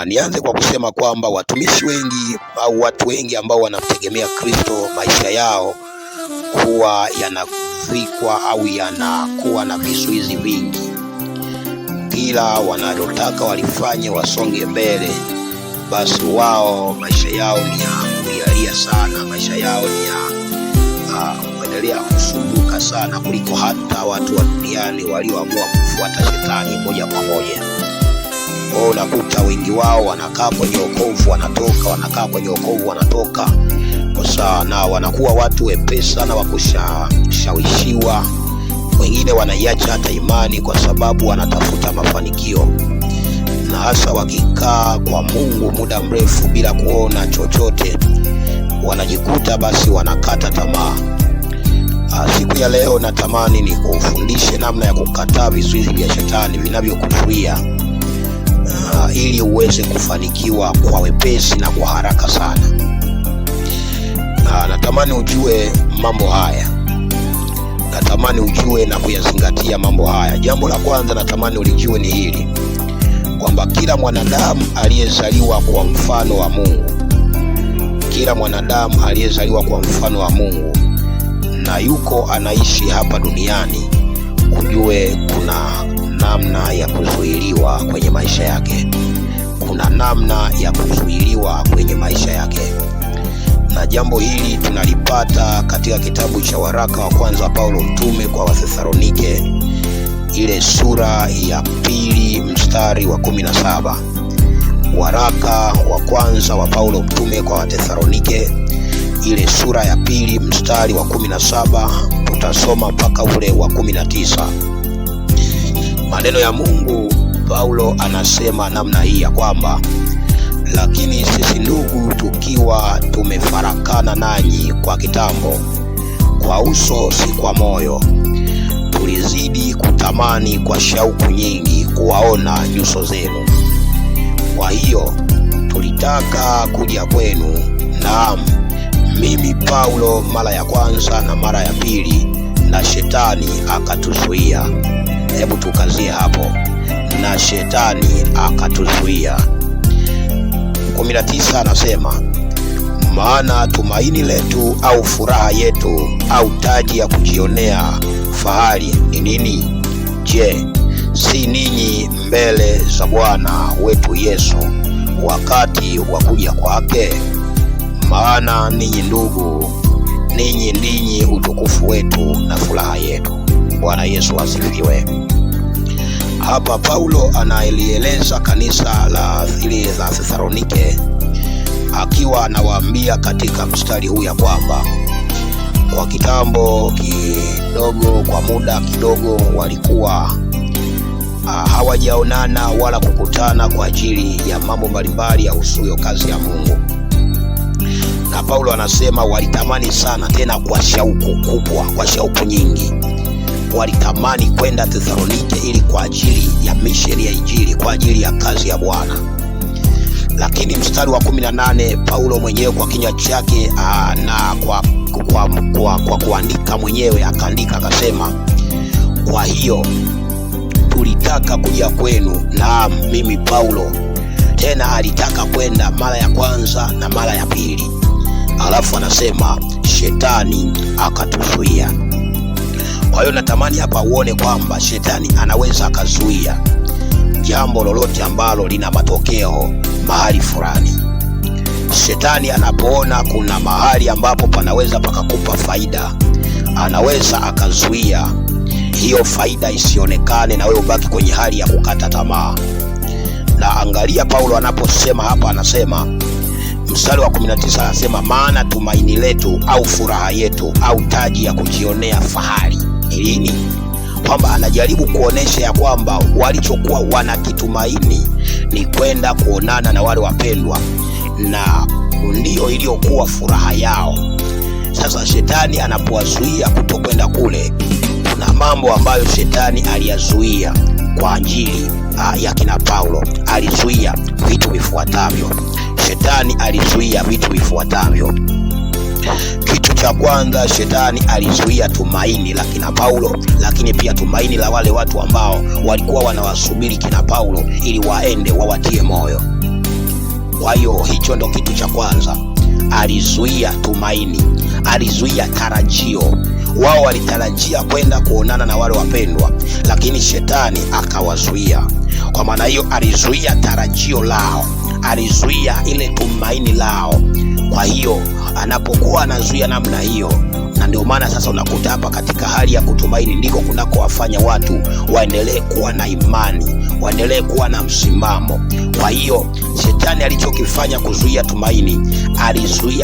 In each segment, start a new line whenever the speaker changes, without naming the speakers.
Nianze kwa kusema kwamba watumishi wengi au watu wengi ambao wanamtegemea Kristo, maisha yao huwa yanavikwa au yanakuwa na vizuizi vingi. Kila wanalotaka walifanye wasonge mbele, basi wao maisha yao ni ya kulialia sana, maisha yao ni ya kuendelea kusumbuka sana kuliko hata watu wa duniani walioamua kufuata shetani moja kwa moja. Wao unakuta wengi wao wanakaa kwenye wokovu wanatoka, wanakaa kwenye wokovu wanatoka, kwa sana wanakuwa watu wepesi sana wa kushawishiwa. Wengine wanaiacha hata imani kwa sababu wanatafuta mafanikio, na hasa wakikaa kwa Mungu muda mrefu bila kuona chochote, wanajikuta basi wanakata tamaa. Siku ya leo natamani ni kufundishe namna ya kukataa vizuizi vya shetani vinavyokuzuia ili uweze kufanikiwa kwa wepesi na kwa haraka sana. Natamani ujue mambo haya, natamani ujue na kuyazingatia mambo haya. Jambo la kwanza natamani ulijue ni hili, kwamba kila mwanadamu aliyezaliwa kwa mfano wa Mungu, kila mwanadamu aliyezaliwa kwa mfano wa Mungu na yuko anaishi hapa duniani, ujue kuna namna ya kuzuiliwa kwenye maisha yake. Kuna namna ya kuzuiliwa kwenye maisha yake, na jambo hili tunalipata katika kitabu cha waraka wa kwanza wa Paulo mtume kwa Wathesalonike, ile sura ya 2 mstari wa 17. Waraka wa kwanza wa Paulo mtume kwa Wathesalonike, ile sura ya 2 mstari wa 17, tutasoma mpaka ule wa 19. Maneno ya Mungu, Paulo anasema namna hii ya kwamba, lakini sisi ndugu, tukiwa tumefarakana nanyi kwa kitambo, kwa uso si kwa moyo, tulizidi kutamani kwa shauku nyingi kuwaona nyuso zenu. Kwa hiyo tulitaka kuja kwenu, naam, mimi Paulo mara ya kwanza na mara ya pili, na shetani akatuzuia. Hebu tukazie hapo, na shetani akatuzuia. 19 anasema, maana tumaini letu au furaha yetu au taji ya kujionea fahari ni nini? Je, si ninyi mbele za Bwana wetu Yesu wakati wa kuja kwake? Maana ninyi ndugu, ninyi ndinyi utukufu wetu na furaha yetu. Bwana Yesu asifiwe. Hapa Paulo anaelieleza kanisa la Thesalonike, akiwa anawaambia katika mstari huu ya kwamba kwa kitambo kidogo, kwa muda kidogo, walikuwa hawajaonana wala kukutana kwa ajili ya mambo mbalimbali ya usuyo kazi ya Mungu. Na Paulo anasema walitamani sana, tena kwa shauku kubwa, kwa shauku nyingi, walitamani kwenda Thesalonike ili kwa ajili ya misheni ya Injili, kwa ajili ya kazi ya Bwana. Lakini mstari wa 18, Paulo mwenyewe kwa kinywa chake na kwa kuandika mwenyewe akaandika akasema, kwa hiyo tulitaka kuja kwenu, naam, mimi Paulo. Tena alitaka kwenda mara ya kwanza na mara ya pili, alafu anasema shetani akatuzuia. Kwa hiyo natamani hapa uone kwamba shetani anaweza akazuia jambo lolote ambalo lina matokeo mahali fulani. Shetani anapoona kuna mahali ambapo panaweza pakakupa faida, anaweza akazuia hiyo faida isionekane na wewe ubaki kwenye hali ya kukata tamaa. Na angalia Paulo anaposema hapa, anasema mstari wa 19, anasema maana tumaini letu au furaha yetu au taji ya kujionea fahari ni nini? Kwamba anajaribu kuonesha ya kwamba walichokuwa wanakitumaini ni kwenda kuonana na wale wapendwa, na ndio iliyokuwa furaha yao. Sasa shetani anapowazuia kutokwenda kule, kuna mambo ambayo shetani aliyazuia kwa ajili ya kina Paulo. Alizuia vitu vifuatavyo. Shetani alizuia vitu vifuatavyo. Kitu cha kwanza, shetani alizuia tumaini la kina Paulo, lakini pia tumaini la wale watu ambao walikuwa wanawasubiri kina Paulo ili waende wawatie moyo. Kwa hiyo hicho ndo kitu cha kwanza, alizuia tumaini, alizuia tarajio. Wao walitarajia kwenda kuonana na wale wapendwa, lakini shetani akawazuia. Kwa maana hiyo alizuia tarajio lao, alizuia ile tumaini lao. Kwa hiyo anapokuwa anazuia namna hiyo, na ndio maana sasa unakuta hapa katika hali ya kutumaini ndiko kunakowafanya watu waendelee kuwa na imani, waendelee kuwa na msimamo. Kwa hiyo shetani alichokifanya kuzuia tumaini,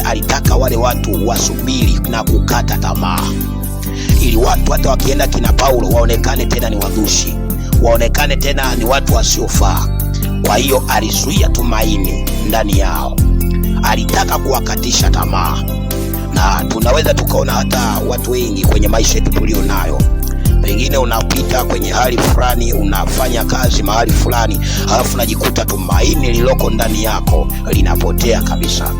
alitaka wale watu wasubiri na kukata tamaa, ili watu hata wakienda kina Paulo waonekane tena ni wazushi, waonekane tena ni watu wasiofaa. Kwa hiyo alizuia tumaini ndani yao, alitaka kuwakatisha tamaa. Na tunaweza tukaona hata watu wengi kwenye maisha yetu tulio nayo. Pengine unapita kwenye hali fulani, unafanya kazi mahali fulani, halafu unajikuta tumaini lililoko ndani yako linapotea kabisa.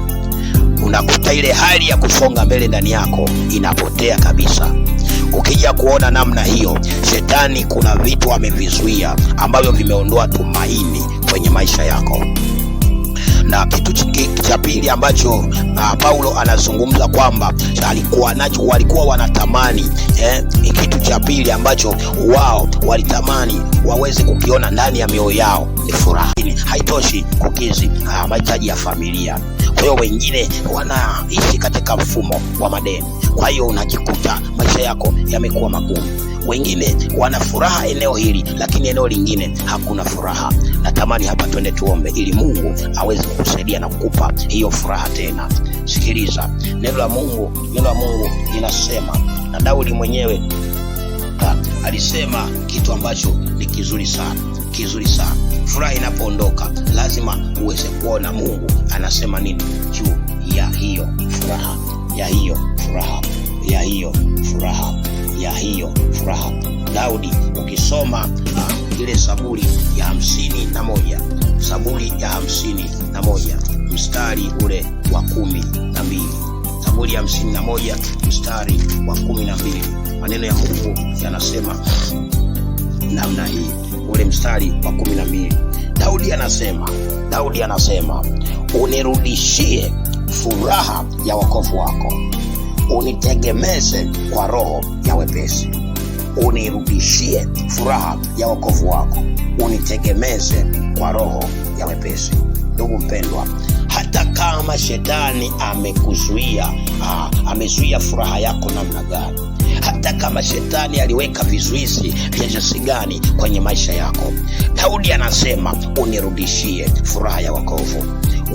Unakuta ile hali ya kusonga mbele ndani yako inapotea kabisa. Ukija kuona namna hiyo, shetani kuna vitu amevizuia ambavyo vimeondoa tumaini kwenye maisha yako. Na kitu cha pili ambacho Paulo anazungumza kwamba alikuwa nacho, walikuwa wanatamani ni kitu cha pili ambacho wao walitamani waweze kukiona ndani ya mioyo yao ni furaha. Haitoshi kukizi mahitaji ya familia. Kwa hiyo wengine wanaishi katika mfumo wa madeni, kwa hiyo unajikuta maisha yako yamekuwa magumu. Wengine wana furaha eneo hili, lakini eneo lingine hakuna furaha. Natamani hapa twende tuombe ili Mungu aweze kukusaidia na kukupa hiyo furaha tena. Sikiliza, neno la Mungu linasema, na Daudi mwenyewe alisema kitu ambacho ni kizuri sana, kizuri sana. Furaha inapoondoka lazima uweze kuona Mungu anasema nini juu ya hiyo furaha, ya hiyo furaha, ya hiyo furaha, ya hiyo furaha. Daudi ukisoma ile Zaburi ya 51, Zaburi ya 51 mstari ule wa 12, Zaburi ya 51 mstari wa 12, maneno ya Mungu yanasema namna hii. Ule mstari wa 12, Daudi anasema unirudishie furaha ya wokovu wako, unitegemeze kwa roho ya wepesi. Unirudishie furaha ya wokovu wako, unitegemeze kwa roho ya wepesi. Ndugu mpendwa, hata kama shetani amekuzuia, amezuia furaha yako namna gani, hata kama shetani aliweka vizuizi vya jinsi gani kwenye maisha yako, Daudi anasema unirudishie furaha ya wokovu.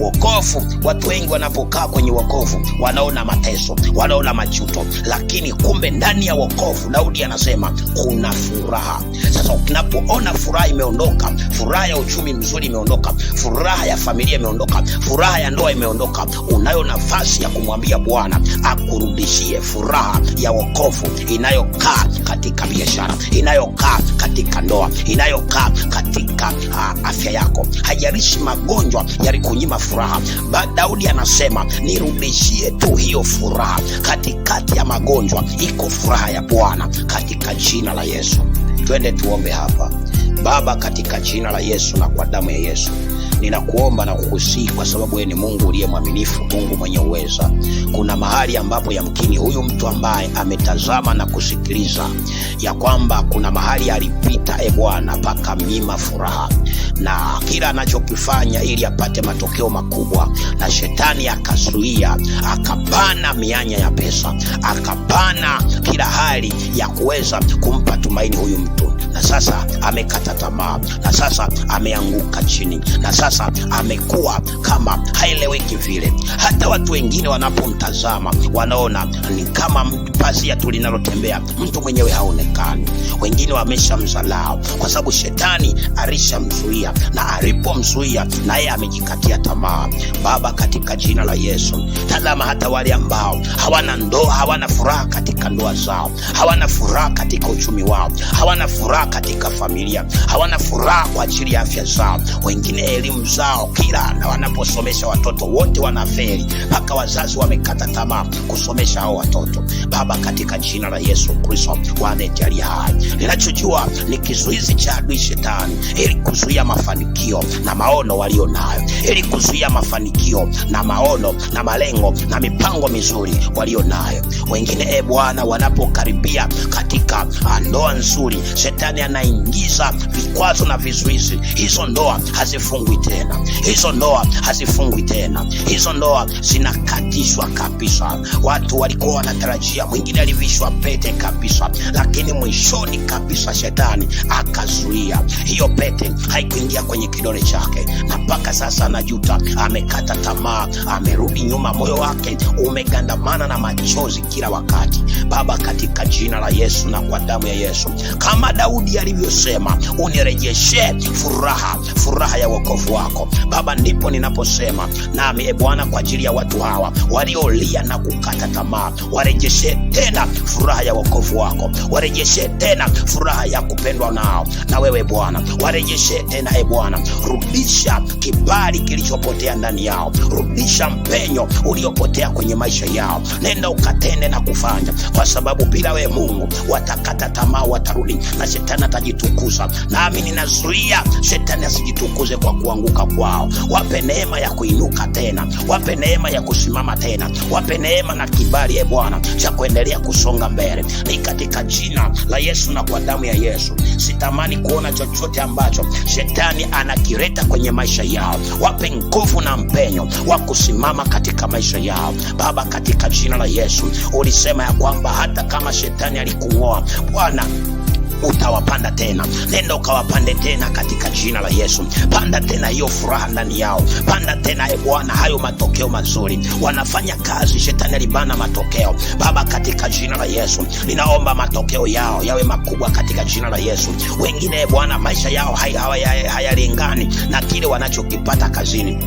Wokovu, watu wengi wanapokaa kwenye wokovu wanaona mateso, wanaona majuto, lakini kumbe ndani ya wokovu Daudi anasema kuna furaha. Sasa unapoona furaha imeondoka, furaha ya uchumi mzuri imeondoka, furaha ya familia imeondoka, furaha ya ndoa imeondoka, unayo nafasi ya kumwambia Bwana akurudishie furaha ya wokovu inayokaa katika biashara, inayokaa katika ndoa, inayokaa katika afya yako. Haijalishi magonjwa yalikunyima furaha, Daudi anasema nirudishie tu hiyo furaha. Katikati ya magonjwa iko furaha ya Bwana katika jina la Yesu. Twende tuombe hapa. Baba, katika jina la Yesu na kwa damu ya Yesu, ninakuomba na kukusihi kwa sababu wewe ni Mungu uliye mwaminifu, Mungu mwenye uweza. Kuna mahali ambapo yamkini huyu mtu ambaye ametazama na kusikiliza ya kwamba kuna mahali alipita Bwana paka mnyima furaha, na kila anachokifanya ili apate matokeo makubwa, na shetani akazuia, akabana mianya ya pesa, akabana kila hali ya kuweza kumpa tumaini huyu mtu, na sasa amekata tamaa, na sasa ameanguka chini, na sasa amekuwa kama haeleweki vile. Hata watu wengine wanapomtazama wanaona ni kama pazia tu linalotembea, mtu mwenyewe haonekani. Wengine wameshamdharau kwa sababu shetani alishamzuia, na alipomzuia na yeye amejikatia tamaa. Baba, katika jina la Yesu, tazama hata wale ambao hawana ndoa, hawana furaha katika ndoa zao, hawana furaha katika uchumi wao, hawana furaha katika familia, hawana furaha kwa ajili ya afya zao. Wengine elimu mzao, kila na wanaposomesha watoto wote wanafeli, mpaka wazazi wamekata tamaa kusomesha hao watoto. Baba, katika jina la Yesu Kristo wanejalia hai, ninachojua ni kizuizi cha adui shetani, ili kuzuia mafanikio na maono walio nayo, ili kuzuia mafanikio na maono na malengo na mipango mizuri walio nayo. Wengine Bwana, wanapokaribia katika ndoa nzuri, shetani anaingiza vikwazo na vizuizi. Hizo ndoa hazifungwi tena, hizo ndoa hazifungwi tena, hizo ndoa zinakatishwa kabisa. Watu walikuwa wanatarajia, mwingine alivishwa pete kabisa, lakini mwishoni kabisa shetani akazuia hiyo pete, haikuingia kwenye kidole chake, na mpaka sasa anajuta, amekata tamaa, amerudi nyuma, moyo wake umegandamana na machozi kila wakati. Baba, katika jina la Yesu na kwa damu ya Yesu, kama Daudi alivyosema, unirejeshe furaha ya wokovu wako. Baba, ndipo ninaposema nami Bwana, kwa ajili ya watu hawa waliolia na kukata tamaa, warejeshe tena furaha ya wokovu wako, warejeshe tena furaha ya kupendwa nao na wewe Bwana, warejeshe tena Bwana, rudisha kibali kilichopotea ndani yao, rudisha mpenyo uliopotea kwenye maisha yao. Nenda ukatende na kufanya, kwa sababu bila wewe Mungu watakata tamaa, watarudi na shetani atajitukuza. Nami ninazuia shetani asijitukuze kwa kuanguka kwao. Wape neema ya kuinuka tena, wape neema ya kusimama tena, wape neema na kibali Bwana cha kuendelea kusonga mbele. Ni katika jina la Yesu na kwa damu ya Yesu. Sitamani kuona chochote ambacho shetani anakireta kwenye maisha yao. Wape nguvu na mpenyo wa kusimama katika maisha yao. Baba, katika jina la Yesu, ulisema ya kwamba hata kama shetani alikung'oa Bwana, utawapanda tena. Nenda ukawapande tena katika jina la Yesu. Panda tena hiyo furaha ndani yao, panda tena Bwana hayo matokeo mazuri. Wanafanya kazi, shetani alibana matokeo. Baba, katika jina la Yesu, ninaomba matokeo yao yawe makubwa katika jina la Yesu. Wengine Bwana, maisha yao hayalingani na kile wanachokipata kazini.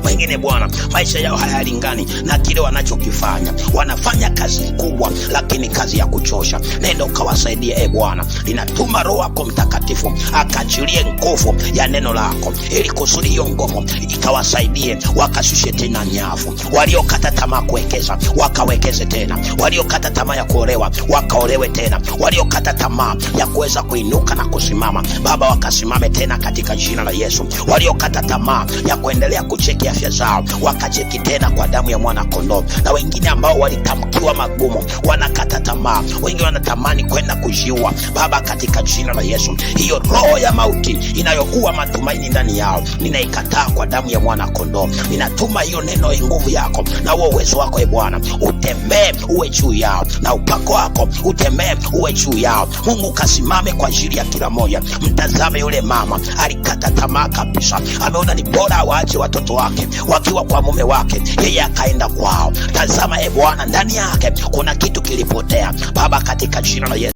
Wengine Bwana, maisha yao hayalingani na kile wanachokifanya. Wanafanya kazi kubwa, lakini kazi ya kuchosha. Nenda ukawasaidie Bwana. Ninatuma Roho yako Mtakatifu akachilie nguvu ya neno lako, ili kusudi hiyo nguvu ikawasaidie, wakashushe tena nyavu. Waliokata tamaa kuwekeza, wakawekeze tena. Waliokata tamaa ya kuolewa, wakaolewe tena. Waliokata tamaa ya kuweza kuinuka na kusimama, Baba, wakasimame tena katika jina la Yesu. Waliokata tamaa ya kuendelea kucheki afya zao, wakacheki tena kwa damu ya mwana kondoo. Na wengine ambao walitamkiwa magumu, wanakata tamaa, wengine wanatamani kwenda kujiua, Baba, katika jina la Yesu, hiyo roho ya mauti inayoua matumaini ndani yao, ninaikataa kwa damu ya mwana kondoo. Ninatuma hiyo neno, nguvu yako na huo uwezo wako Bwana, utembee uwe juu yao, na upako wako utembee uwe juu yao. Mungu, kasimame kwa ajili ya kila moja. Mtazame yule mama alikata tamaa kabisa, ameona ni bora waache watoto wake wakiwa kwa mume wake, yeye akaenda kwao. Tazama Bwana, ndani yake kuna kitu kilipotea. Baba, katika jina la Yesu.